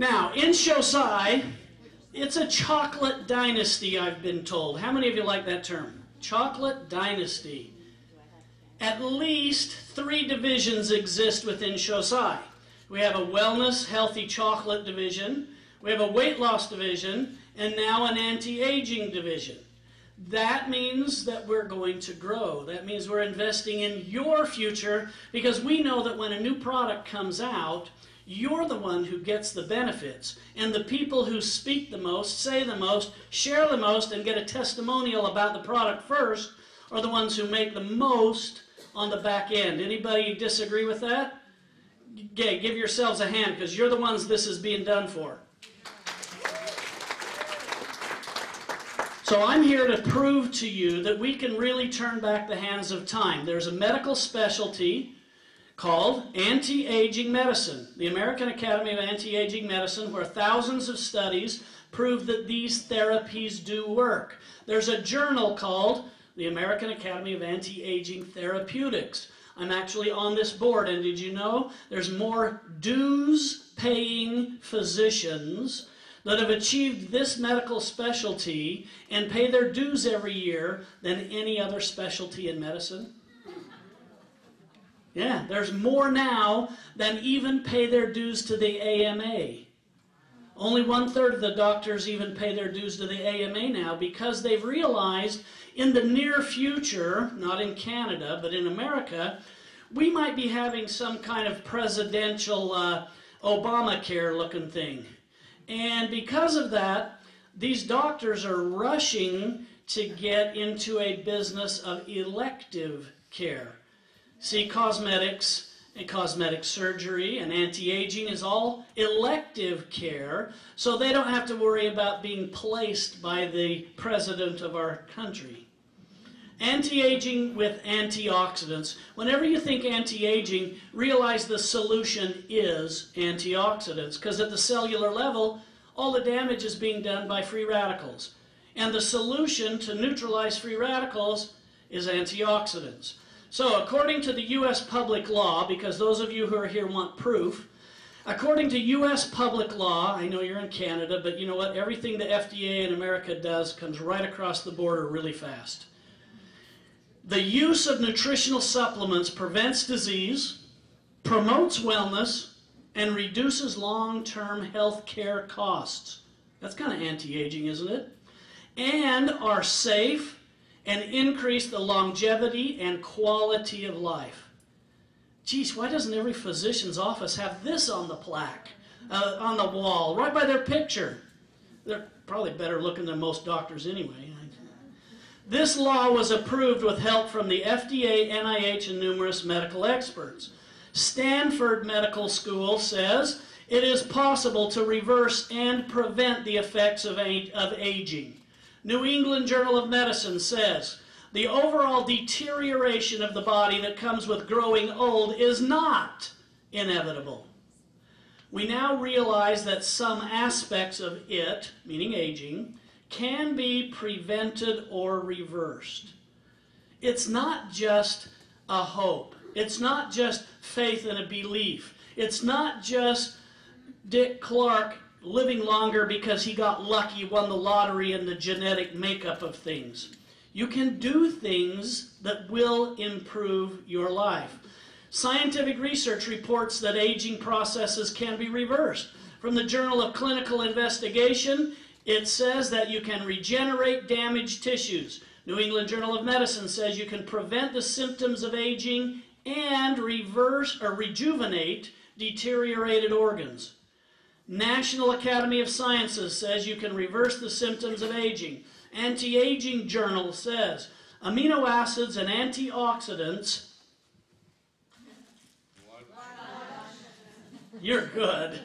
Now, in Shosai, it's a chocolate dynasty, I've been told. How many of you like that term? Chocolate dynasty. At least 3 divisions exist within Shosai. We have a wellness, healthy chocolate division. We have a weight loss division, and now an anti-aging division. That means that we're going to grow. That means we're investing in your future, because we know that when a new product comes out, you're the one who gets the benefits. And the people who speak the most, say the most, share the most, and get a testimonial about the product first are the ones who make the most on the back end. Anybody disagree with that? Okay, give yourselves a hand, because you're the ones this is being done for. So I'm here to prove to you that we can really turn back the hands of time. There's a medical specialty called anti-aging medicine. The American Academy of Anti-Aging Medicine, where thousands of studies prove that these therapies do work. There's a journal called the American Academy of Anti-Aging Therapeutics. I'm actually on this board, and did you know there's more dues-paying physicians that have achieved this medical specialty and pay their dues every year than any other specialty in medicine? Yeah, there's more now than even pay their dues to the AMA. Only 1/3 of the doctors even pay their dues to the AMA now, because they've realized in the near future, not in Canada, but in America, we might be having some kind of presidential Obamacare looking thing. And because of that, these doctors are rushing to get into a business of elective care. See, cosmetics and cosmetic surgery and anti-aging is all elective care, so they don't have to worry about being placed by the president of our country. Anti-aging with antioxidants. Whenever you think anti-aging, realize the solution is antioxidants, because at the cellular level, all the damage is being done by free radicals. And the solution to neutralize free radicals is antioxidants. So according to the U.S. public law, because those of you who are here want proof, according to U.S. public law, I know you're in Canada, but you know what? Everything the FDA in America does comes right across the border really fast. The use of nutritional supplements prevents disease, promotes wellness, and reduces long-term health care costs. That's kind of anti-aging, isn't it? And are safe and increase the longevity and quality of life. Geez, why doesn't every physician's office have this on the plaque, on the wall, right by their picture? They're probably better looking than most doctors anyway. This law was approved with help from the FDA, NIH, and numerous medical experts. Stanford Medical School says it is possible to reverse and prevent the effects of aging. New England Journal of Medicine says the overall deterioration of the body that comes with growing old is not inevitable. We now realize that some aspects of it, meaning aging, can be prevented or reversed. It's not just a hope. It's not just faith and a belief. It's not just Dick Clark living longer because he got lucky, won the lottery, and the genetic makeup of things. You can do things that will improve your life. Scientific research reports that aging processes can be reversed. From the Journal of Clinical Investigation, it says that you can regenerate damaged tissues. New England Journal of Medicine says you can prevent the symptoms of aging and reverse or rejuvenate deteriorated organs. National Academy of Sciences says you can reverse the symptoms of aging. Anti-Aging Journal says amino acids and antioxidants. You're good.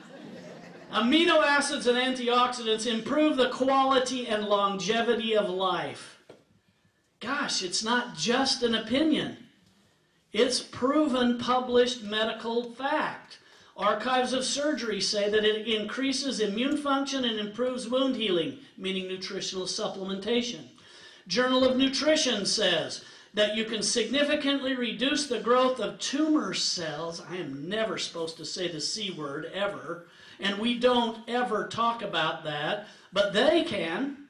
Amino acids and antioxidants improve the quality and longevity of life. Gosh, it's not just an opinion. It's proven, published medical fact. Archives of Surgery say that it increases immune function and improves wound healing, meaning nutritional supplementation. Journal of Nutrition says that you can significantly reduce the growth of tumor cells. I am never supposed to say the C word, ever. And we don't ever talk about that, but they can.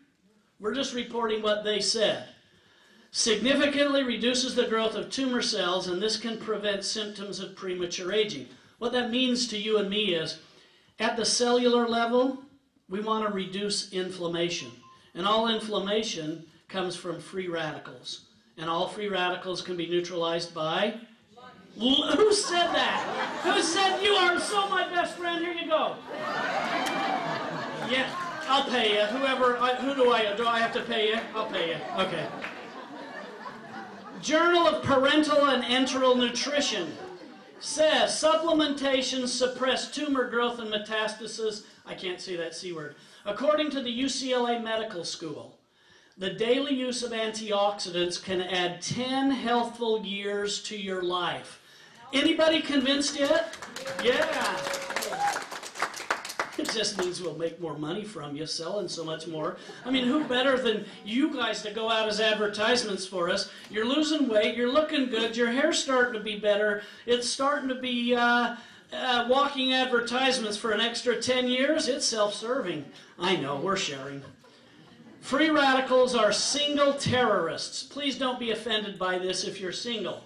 We're just reporting what they said. Significantly reduces the growth of tumor cells, and this can prevent symptoms of premature aging. What that means to you and me is, at the cellular level, we want to reduce inflammation. And all inflammation comes from free radicals. And all free radicals can be neutralized by... Who said that? Who said you are so my best friend? Here you go. Yeah, I'll pay you. Do I have to pay you? I'll pay you. Okay. Journal of Parental and Enteral Nutrition says supplementation suppress tumor growth and metastasis. I can't say that C word. According to the UCLA Medical School, the daily use of antioxidants can add 10 healthful years to your life. Anybody convinced yet? Yeah. It just means we'll make more money from you selling so much more. I mean, who better than you guys to go out as advertisements for us? You're losing weight, you're looking good, your hair's starting to be better, it's starting to be walking advertisements for an extra 10 years. It's self-serving. I know, we're sharing. Free radicals are single terrorists. Please don't be offended by this if you're single.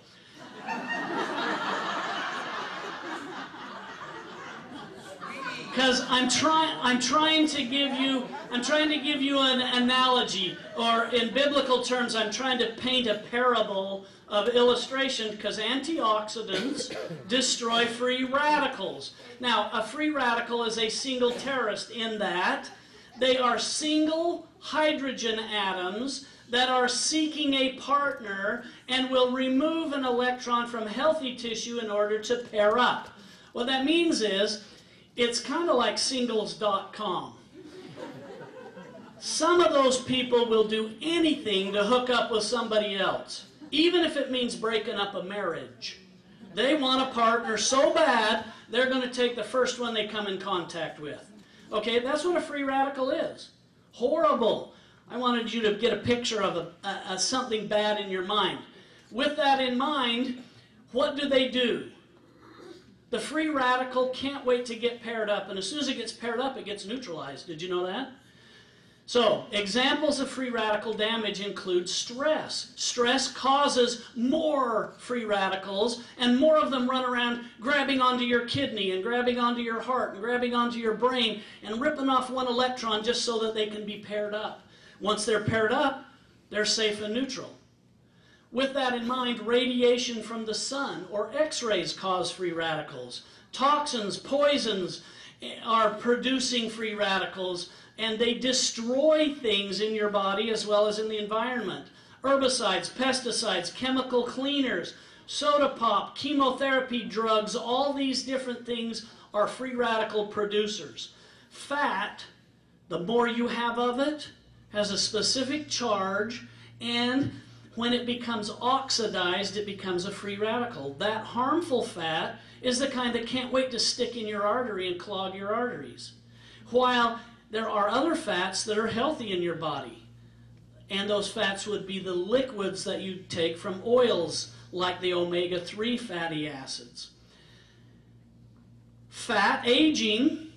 Because I'm trying to give you an analogy, or in biblical terms, I'm trying to paint a parable of illustration, because antioxidants destroy free radicals. Now, a free radical is a single terrorist in that they are single hydrogen atoms that are seeking a partner and will remove an electron from healthy tissue in order to pair up. What that means is, it's kind of like singles.com. Some of those people will do anything to hook up with somebody else, even if it means breaking up a marriage. They want a partner so bad, they're going to take the first one they come in contact with. Okay, that's what a free radical is. Horrible. I wanted you to get a picture of something bad in your mind. With that in mind, what do? The free radical can't wait to get paired up, and as soon as it gets paired up, it gets neutralized. Did you know that? So, examples of free radical damage include stress. Stress causes more free radicals, and more of them run around grabbing onto your kidney, and grabbing onto your heart, and grabbing onto your brain, and ripping off one electron just so that they can be paired up. Once they're paired up, they're safe and neutral. With that in mind, radiation from the sun or X-rays cause free radicals. Toxins, poisons are producing free radicals, and they destroy things in your body as well as in the environment. Herbicides, pesticides, chemical cleaners, soda pop, chemotherapy drugs, all these different things are free radical producers. Fat, the more you have of it, has a specific charge, and when it becomes oxidized, it becomes a free radical. That harmful fat is the kind that can't wait to stick in your artery and clog your arteries. While there are other fats that are healthy in your body. And those fats would be the liquids that you take from oils, like the omega-3 fatty acids. Fat aging,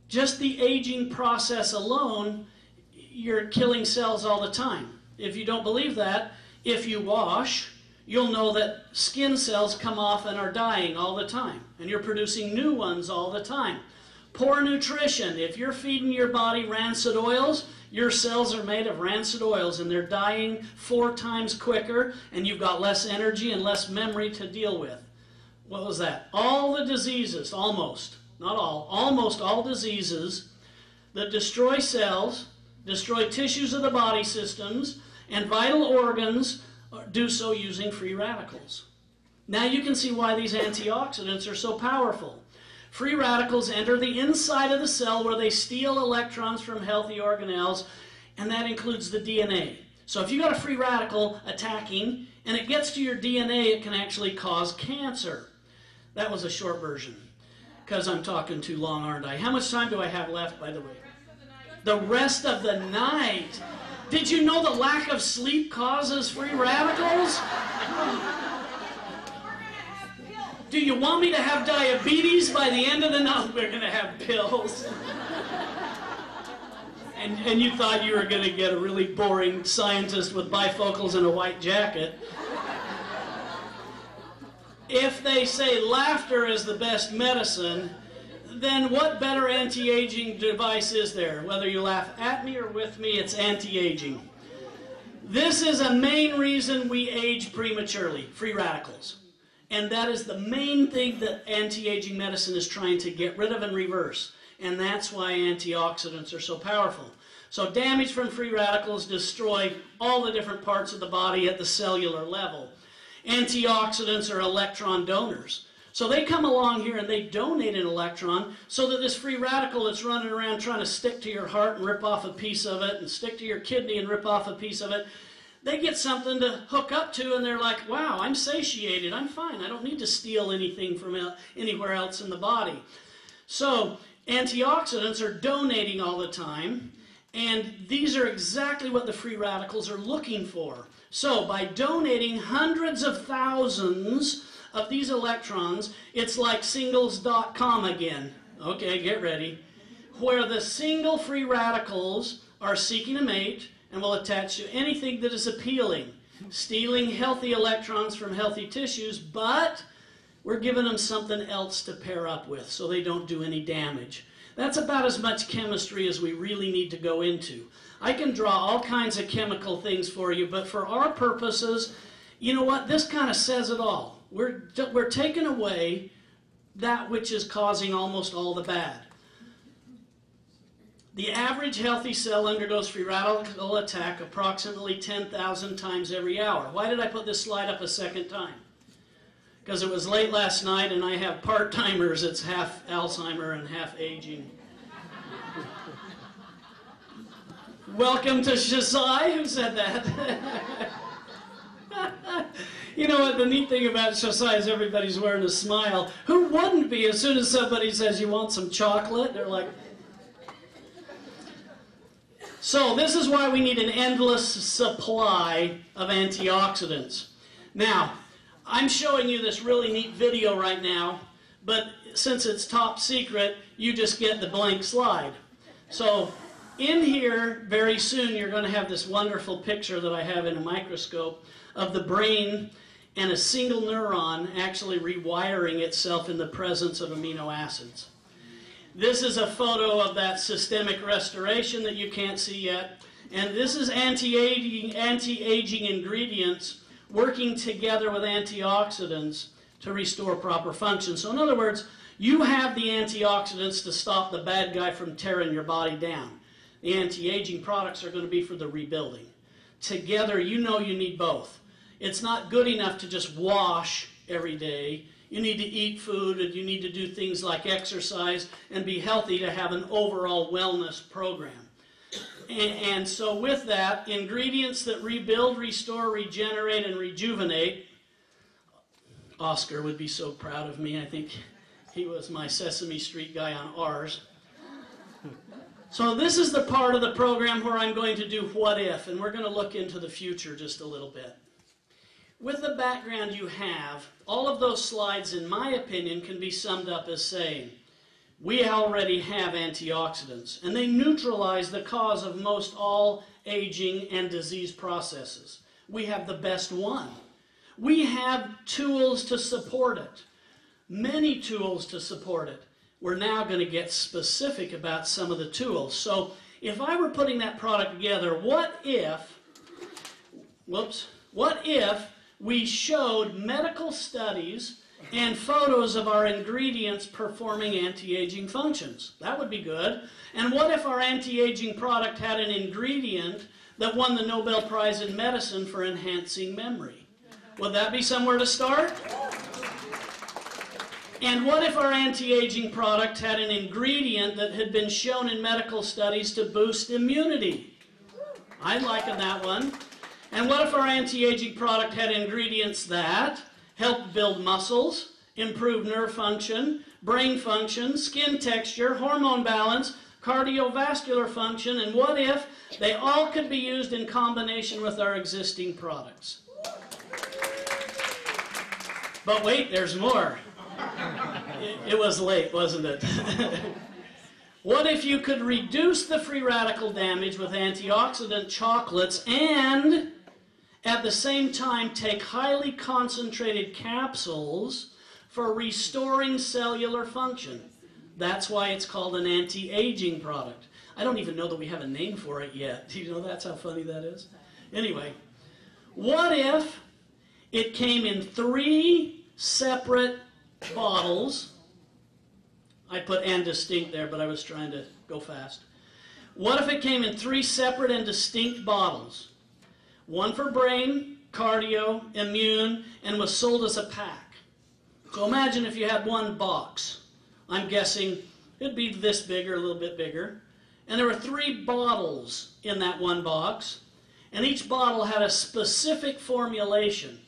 just the aging process alone, you're killing cells all the time. If you don't believe that, if you wash, you'll know that skin cells come off and are dying all the time, and you're producing new ones all the time. Poor nutrition. If you're feeding your body rancid oils, your cells are made of rancid oils, and they're dying 4 times quicker, and you've got less energy and less memory to deal with. What was that? All the diseases, almost, not all, almost all diseases that destroy cells, destroy tissues of the body systems, and vital organs do so using free radicals. Now you can see why these antioxidants are so powerful. Free radicals enter the inside of the cell where they steal electrons from healthy organelles, and that includes the DNA. So if you got a free radical attacking and it gets to your DNA, it can actually cause cancer. That was a short version, because I'm talking too long, aren't I? How much time do I have left, by the way? The rest of the night. Did you know that lack of sleep causes free radicals? Do you want me to have diabetes by the end of the night? We're going to have pills. And you thought you were going to get a really boring scientist with bifocals and a white jacket. If they say laughter is the best medicine, then what better anti-aging device is there? Whether you laugh at me or with me, it's anti-aging. This is a main reason we age prematurely, free radicals. And that is the main thing that anti-aging medicine is trying to get rid of and reverse. And that's why antioxidants are so powerful. So damage from free radicals destroy all the different parts of the body at the cellular level. Antioxidants are electron donors. So they come along here and they donate an electron so that this free radical that's running around trying to stick to your heart and rip off a piece of it and stick to your kidney and rip off a piece of it, they get something to hook up to and they're like, wow, I'm satiated, I'm fine, I don't need to steal anything from anywhere else in the body. So antioxidants are donating all the time, and these are exactly what the free radicals are looking for. So by donating hundreds of thousands of these electrons, it's like singles.com again. Okay, get ready. Where the single free radicals are seeking a mate and will attach to anything that is appealing, stealing healthy electrons from healthy tissues, but we're giving them something else to pair up with so they don't do any damage. That's about as much chemistry as we really need to go into. I can draw all kinds of chemical things for you, but for our purposes, you know what? This kind of says it all. We're taking away that which is causing almost all the bad. The average healthy cell undergoes free radical attack approximately 10,000 times every hour. Why did I put this slide up a second time? Because it was late last night and I have part-timers. It's half Alzheimer and half aging. Welcome to Shazai. Who said that? You know what, the neat thing about Shazai is everybody's wearing a smile. Who wouldn't be as soon as somebody says, you want some chocolate? They're like... So this is why we need an endless supply of antioxidants. Now, I'm showing you this really neat video right now, but since it's top secret, you just get the blank slide. So in here, very soon, you're going to have this wonderful picture that I have in a microscope of the brain and a single neuron actually rewiring itself in the presence of amino acids. This is a photo of that systemic restoration that you can't see yet. And this is anti-aging ingredients working together with antioxidants to restore proper function. So in other words, you have the antioxidants to stop the bad guy from tearing your body down. The anti-aging products are going to be for the rebuilding. Together, you know you need both. It's not good enough to just wash every day. You need to eat food, and you need to do things like exercise and be healthy to have an overall wellness program. And so with that, ingredients that rebuild, restore, regenerate, and rejuvenate. Oscar would be so proud of me. I think he was my Sesame Street guy on ours. So this is the part of the program where I'm going to do what if, and we're going to look into the future just a little bit. With the background you have, all of those slides, in my opinion, can be summed up as saying, we already have antioxidants, and they neutralize the cause of most all aging and disease processes. We have the best one. We have tools to support it, many tools to support it. We're now going to get specific about some of the tools. So if I were putting that product together, what if we showed medical studies and photos of our ingredients performing anti-aging functions? That would be good. And what if our anti-aging product had an ingredient that won the Nobel Prize in Medicine for enhancing memory? Would that be somewhere to start? And what if our anti-aging product had an ingredient that had been shown in medical studies to boost immunity? I like that one. And what if our anti-aging product had ingredients that help build muscles, improve nerve function, brain function, skin texture, hormone balance, cardiovascular function, and what if they all could be used in combination with our existing products? But wait, there's more. It was late, wasn't it? What if you could reduce the free radical damage with antioxidant chocolates and at the same time take highly concentrated capsules for restoring cellular function? That's why it's called an anti-aging product. I don't even know that we have a name for it yet. Do you know that's how funny that is? Anyway, what if it came in 3 separate bottles? I put and distinct there, but I was trying to go fast. What if it came in 3 separate and distinct bottles? One for brain, cardio, immune, and was sold as a pack. So imagine if you had one box. I'm guessing it'd be this big or a little bit bigger. And there were 3 bottles in that one box, and each bottle had a specific formulation.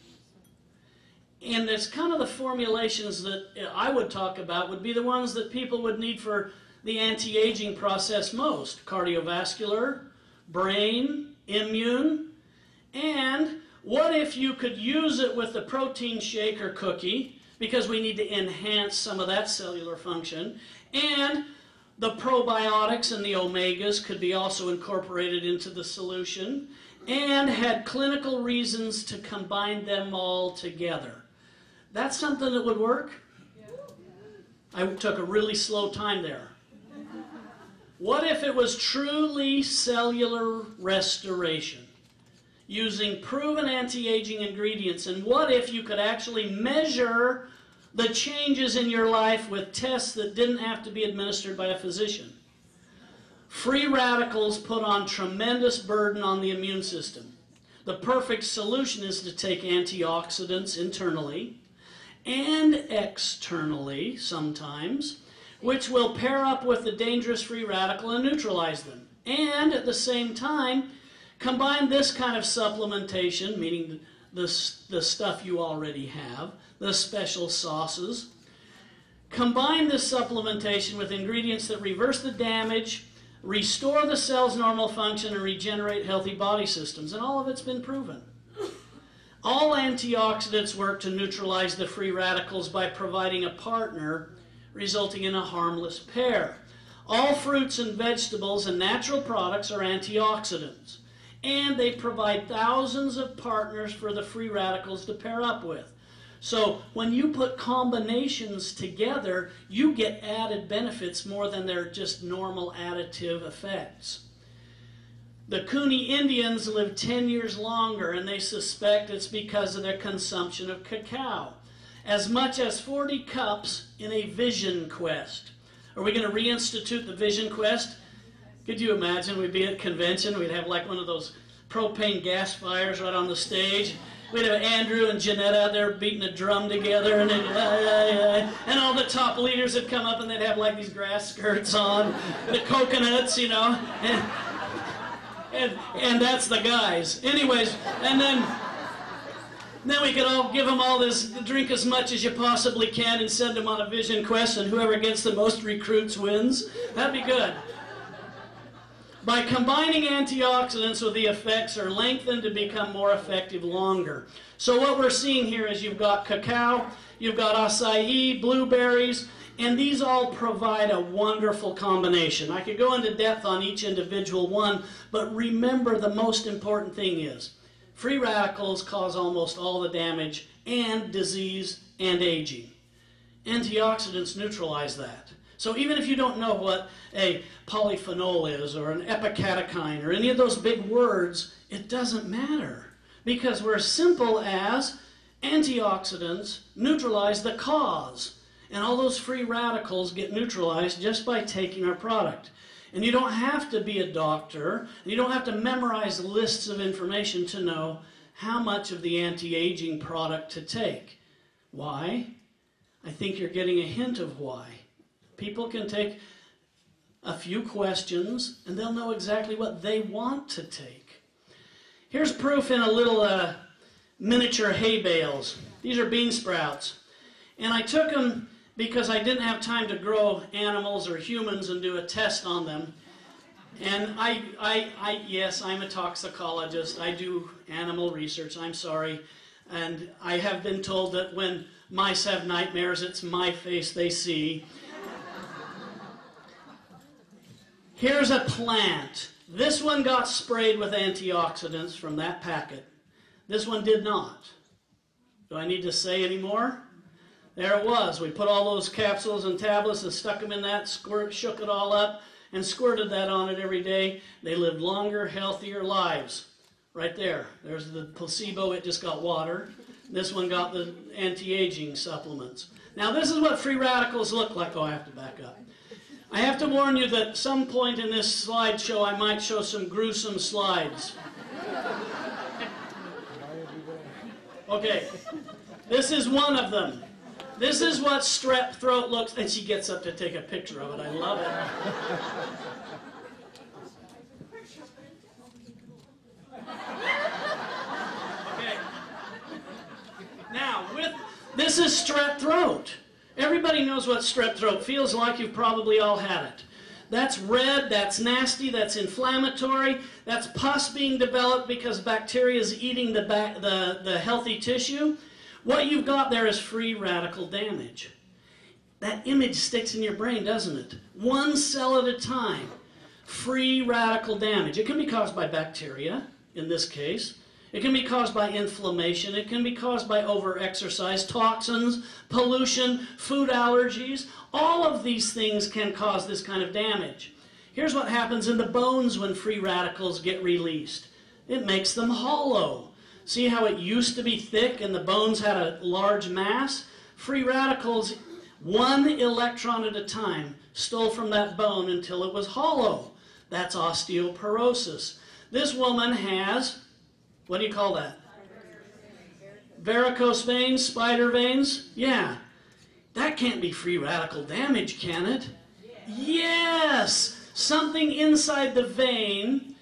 And it's kind of the formulations that I would talk about would be the ones that people would need for the anti-aging process most. Cardiovascular, brain, immune. And what if you could use it with the protein shake or cookie, because we need to enhance some of that cellular function, and the probiotics and the omegas could be also incorporated into the solution, and had clinical reasons to combine them all together. That's something that would work? I took a really slow time there. What if it was truly cellular restoration using proven anti-aging ingredients? And what if you could actually measure the changes in your life with tests that didn't have to be administered by a physician? Free radicals put on tremendous burden on the immune system. The perfect solution is to take antioxidants internally and externally sometimes, which will pair up with the dangerous free radical and neutralize them. And at the same time, combine this kind of supplementation, meaning the stuff you already have, the special sauces. Combine this supplementation with ingredients that reverse the damage, restore the cell's normal function, and regenerate healthy body systems. And all of it's been proven. All antioxidants work to neutralize the free radicals by providing a partner, resulting in a harmless pair. All fruits and vegetables and natural products are antioxidants, and they provide thousands of partners for the free radicals to pair up with. So when you put combinations together, you get added benefits more than their just normal additive effects. The Cooney Indians live 10 years longer, and they suspect it's because of their consumption of cacao. As much as 40 cups in a vision quest. Are we going to reinstitute the vision quest? Could you imagine we'd be at a convention, we'd have like one of those propane gas fires right on the stage. We'd have Andrew and Jeanette out there beating a drum together, and and all the top leaders would come up and they'd have like these grass skirts on, the coconuts, you know, and that's the guys. Anyways, and then we could all give them all this, drink as much as you possibly can and send them on a vision quest, and whoever gets the most recruits wins. That'd be good. By combining antioxidants with the effects are lengthened to become more effective longer. So what we're seeing here is you've got cacao, you've got acai, blueberries, and these all provide a wonderful combination. I could go into depth on each individual one, but remember the most important thing is free radicals cause almost all the damage and disease and aging. Antioxidants neutralize that. So even if you don't know what a polyphenol is or an epicatechine or any of those big words, it doesn't matter because we're as simple as antioxidants neutralize the cause. And all those free radicals get neutralized just by taking our product. And you don't have to be a doctor, and you don't have to memorize lists of information to know how much of the anti-aging product to take. Why? I think you're getting a hint of why. People can take a few questions, and they'll know exactly what they want to take. Here's proof in a little miniature hay bales. These are bean sprouts. And I took them because I didn't have time to grow animals or humans and do a test on them. And yes, I'm a toxicologist. I do animal research. I'm sorry. And I have been told that when mice have nightmares, it's my face they see. Here's a plant. This one got sprayed with antioxidants from that packet. This one did not. Do I need to say any more? There it was. We put all those capsules and tablets and stuck them in that, shook it all up, and squirted that on it every day. They lived longer, healthier lives. Right there. There's the placebo. It just got water. This one got the anti-aging supplements. Now, this is what free radicals look like. Oh, I have to back up. I have to warn you that at some point in this slideshow, I might show some gruesome slides. Okay. This is one of them. This is what strep throat looks like. And she gets up to take a picture of it. I love it. Okay. Now, this is strep throat. Everybody knows what strep throat feels like. You've probably all had it. That's red, that's nasty, that's inflammatory, that's pus being developed because bacteria is eating the healthy tissue. What you've got there is free radical damage. That image sticks in your brain, doesn't it? One cell at a time. Free radical damage. It can be caused by bacteria, in this case. It can be caused by inflammation. It can be caused by overexercise, toxins, pollution, food allergies. All of these things can cause this kind of damage. Here's what happens in the bones when free radicals get released. It makes them hollow. See how it used to be thick and the bones had a large mass? Free radicals, one electron at a time, stole from that bone until it was hollow. That's osteoporosis. This woman has, what do you call that? Varicose veins, spider veins? Yeah. That can't be free radical damage, can it? Yes! Something inside the vein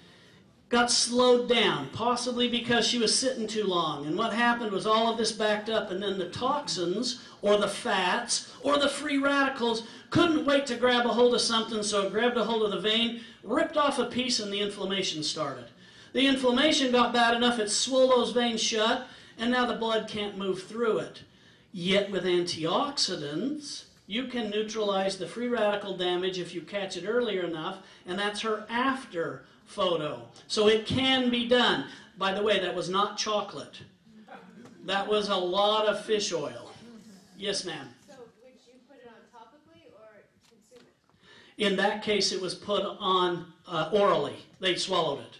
got slowed down, possibly because she was sitting too long. And what happened was all of this backed up, and then the toxins, or the fats, or the free radicals couldn't wait to grab a hold of something, so it grabbed a hold of the vein, ripped off a piece, and the inflammation started. The inflammation got bad enough, it swelled those veins shut, and now the blood can't move through it. Yet with antioxidants, you can neutralize the free radical damage if you catch it earlier enough, and that's her after photo. So it can be done. By the way, that was not chocolate. That was a lot of fish oil. Yes, ma'am. So would you put it on topically or consume it? In that case, it was put on orally. They swallowed it.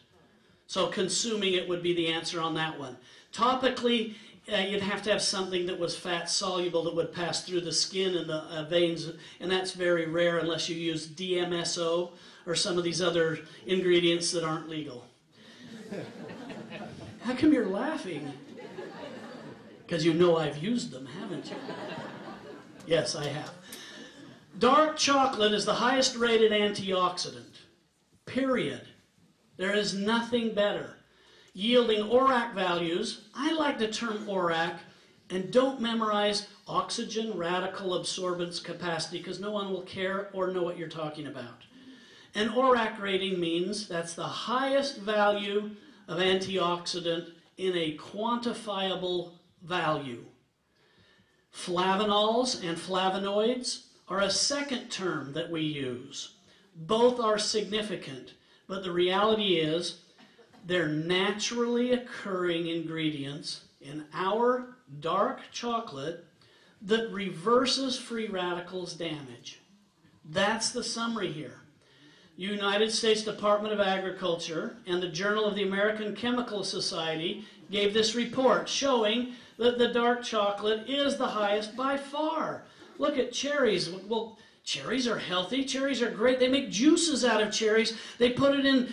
So consuming it would be the answer on that one. Topically, you'd have to have something that was fat soluble that would pass through the skin and the veins, and that's very rare unless you use DMSO or some of these other ingredients that aren't legal. How come you're laughing? Because you know I've used them, haven't you? Yes, I have. Dark chocolate is the highest rated antioxidant, period. There is nothing better. Yielding ORAC values, I like the term ORAC, and don't memorize oxygen radical absorbance capacity because no one will care or know what you're talking about. An ORAC rating means that's the highest value of antioxidant in a quantifiable value. Flavanols and flavonoids are a second term that we use. Both are significant, but the reality is they're naturally occurring ingredients in our dark chocolate that reverses free radicals damage. That's the summary here. United States Department of Agriculture and the Journal of the American Chemical Society gave this report showing that the dark chocolate is the highest by far. Look at cherries. Well, cherries are healthy. Cherries are great. They make juices out of cherries. They put it in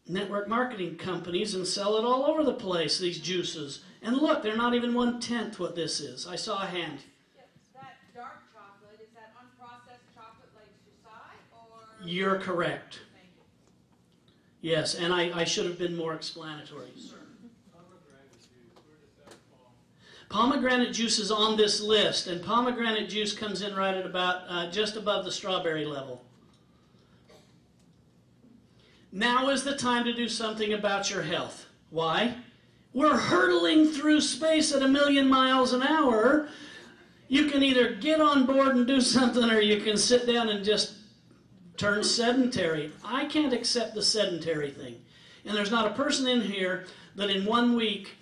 network marketing companies and sell it all over the place, these juices. And look, they're not even 1/10 what this is. I saw a hand. Yes, that dark chocolate, is that unprocessed chocolate like Susai or? You're correct. Thank you. Yes, and I should have been more explanatory. Sir. Pomegranate juice is on this list, and pomegranate juice comes in right at about just above the strawberry level. Now is the time to do something about your health. Why? We're hurtling through space at 1,000,000 miles an hour. You can either get on board and do something, or you can sit down and just turn sedentary. I can't accept the sedentary thing. And there's not a person in here that in 1 week,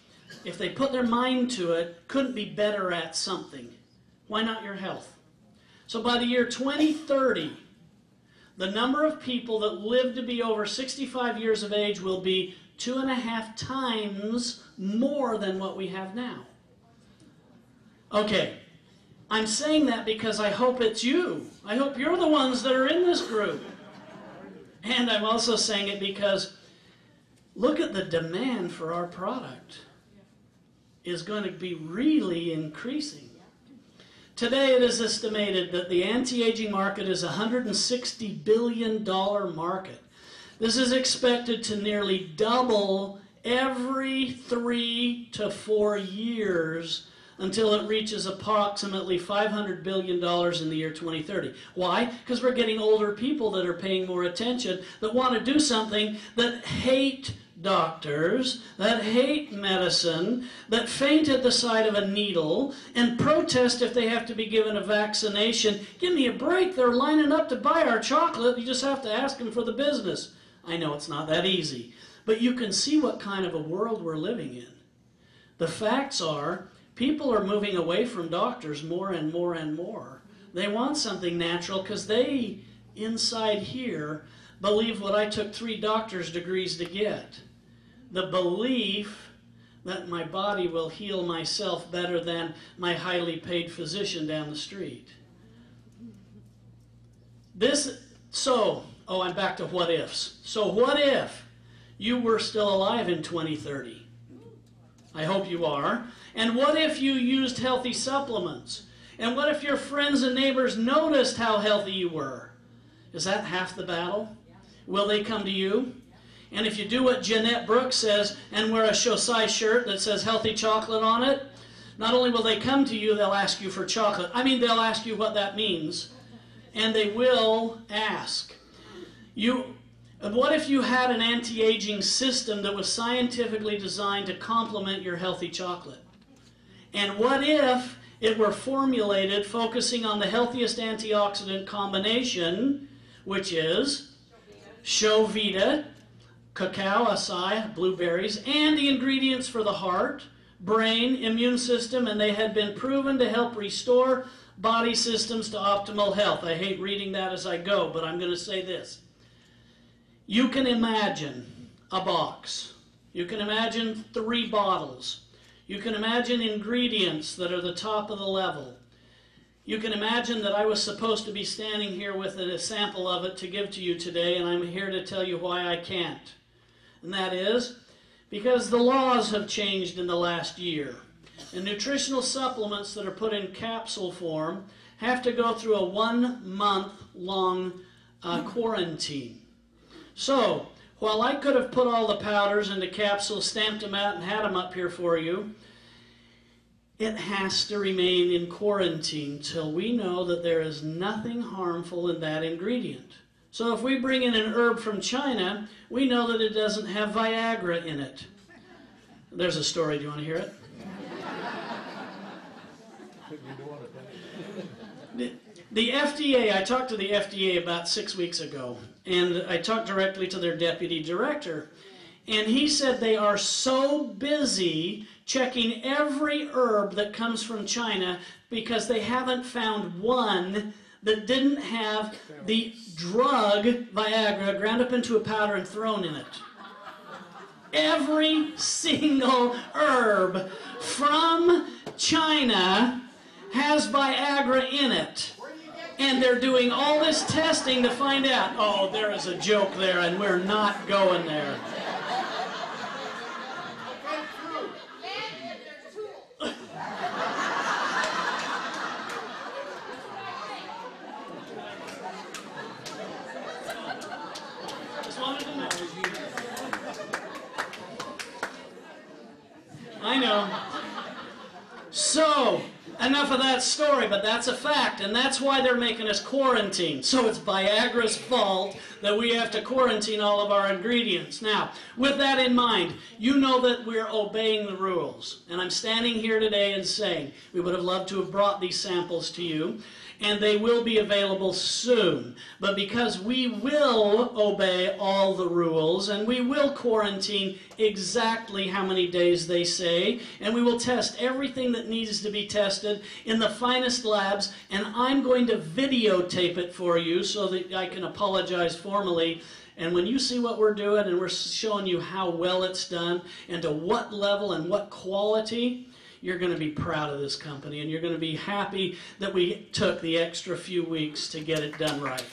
if they put their mind to it, couldn't be better at something. Why not your health? So by the year 2030, the number of people that live to be over 65 years of age will be 2.5 times more than what we have now. Okay, I'm saying that because I hope it's you. I hope you're the ones that are in this group. And I'm also saying it because look at the demand for our product is going to be really increasing. Today it is estimated that the anti-aging market is a $160 billion market. This is expected to nearly double every 3 to 4 years until it reaches approximately $500 billion in the year 2030. Why? Because we're getting older people that are paying more attention, that want to do something, that hate doctors, that hate medicine, that faint at the sight of a needle, and protest if they have to be given a vaccination. Give me a break, they're lining up to buy our chocolate, you just have to ask them for the business. I know it's not that easy, but you can see what kind of a world we're living in. The facts are, people are moving away from doctors more and more and more. They want something natural because they, inside here, believe what I took 3 doctor's degrees to get. The belief that my body will heal myself better than my highly paid physician down the street. I'm back to what ifs. So what if you were still alive in 2030? I hope you are. And what if you used healthy supplements? And what if your friends and neighbors noticed how healthy you were? Is that half the battle? Will they come to you? And if you do what Jeanette Brooks says and wear a Shosai shirt that says healthy chocolate on it, not only will they come to you, they'll ask you for chocolate. I mean, they'll ask you what that means. And they will ask. What if you had an anti-aging system that was scientifically designed to complement your healthy chocolate? And what if it were formulated focusing on the healthiest antioxidant combination, which is Shovita, cacao, acai, blueberries, and the ingredients for the heart, brain, immune system, and they had been proven to help restore body systems to optimal health. I hate reading that as I go, but I'm going to say this. You can imagine a box. You can imagine 3 bottles. You can imagine ingredients that are the top of the level. You can imagine that I was supposed to be standing here with a sample of it to give to you today, and I'm here to tell you why I can't. And that is because the laws have changed in the last year. And nutritional supplements that are put in capsule form have to go through a 1-month-long quarantine. So, while I could have put all the powders into capsules, stamped them out, and had them up here for you, it has to remain in quarantine till we know that there is nothing harmful in that ingredient. So if we bring in an herb from China, we know that it doesn't have Viagra in it. There's a story. Do you want to hear it? The FDA, I talked to the FDA about 6 weeks ago, and I talked directly to their deputy director, and he said they are so busy checking every herb that comes from China because they haven't found one that didn't have the drug Viagra ground up into a powder and thrown in it. Every single herb from China has Viagra in it. And they're doing all this testing to find out, oh, there is a joke there and we're not going there. Just wanted to know. I know. So, Enough of that story, but that's a fact, and that's why they're making us quarantine. So it's Viagra's fault that we have to quarantine all of our ingredients. Now, with that in mind, you know that we're obeying the rules. And I'm standing here today and saying we would have loved to have brought these samples to you, and they will be available soon. But because we will obey all the rules, and we will quarantine exactly how many days they say, and we will test everything that needs to be tested in the finest labs, and I'm going to videotape it for you so that I can apologize formally. And when you see what we're doing, and we're showing you how well it's done, and to what level and what quality, you're going to be proud of this company, and you're going to be happy that we took the extra few weeks to get it done right.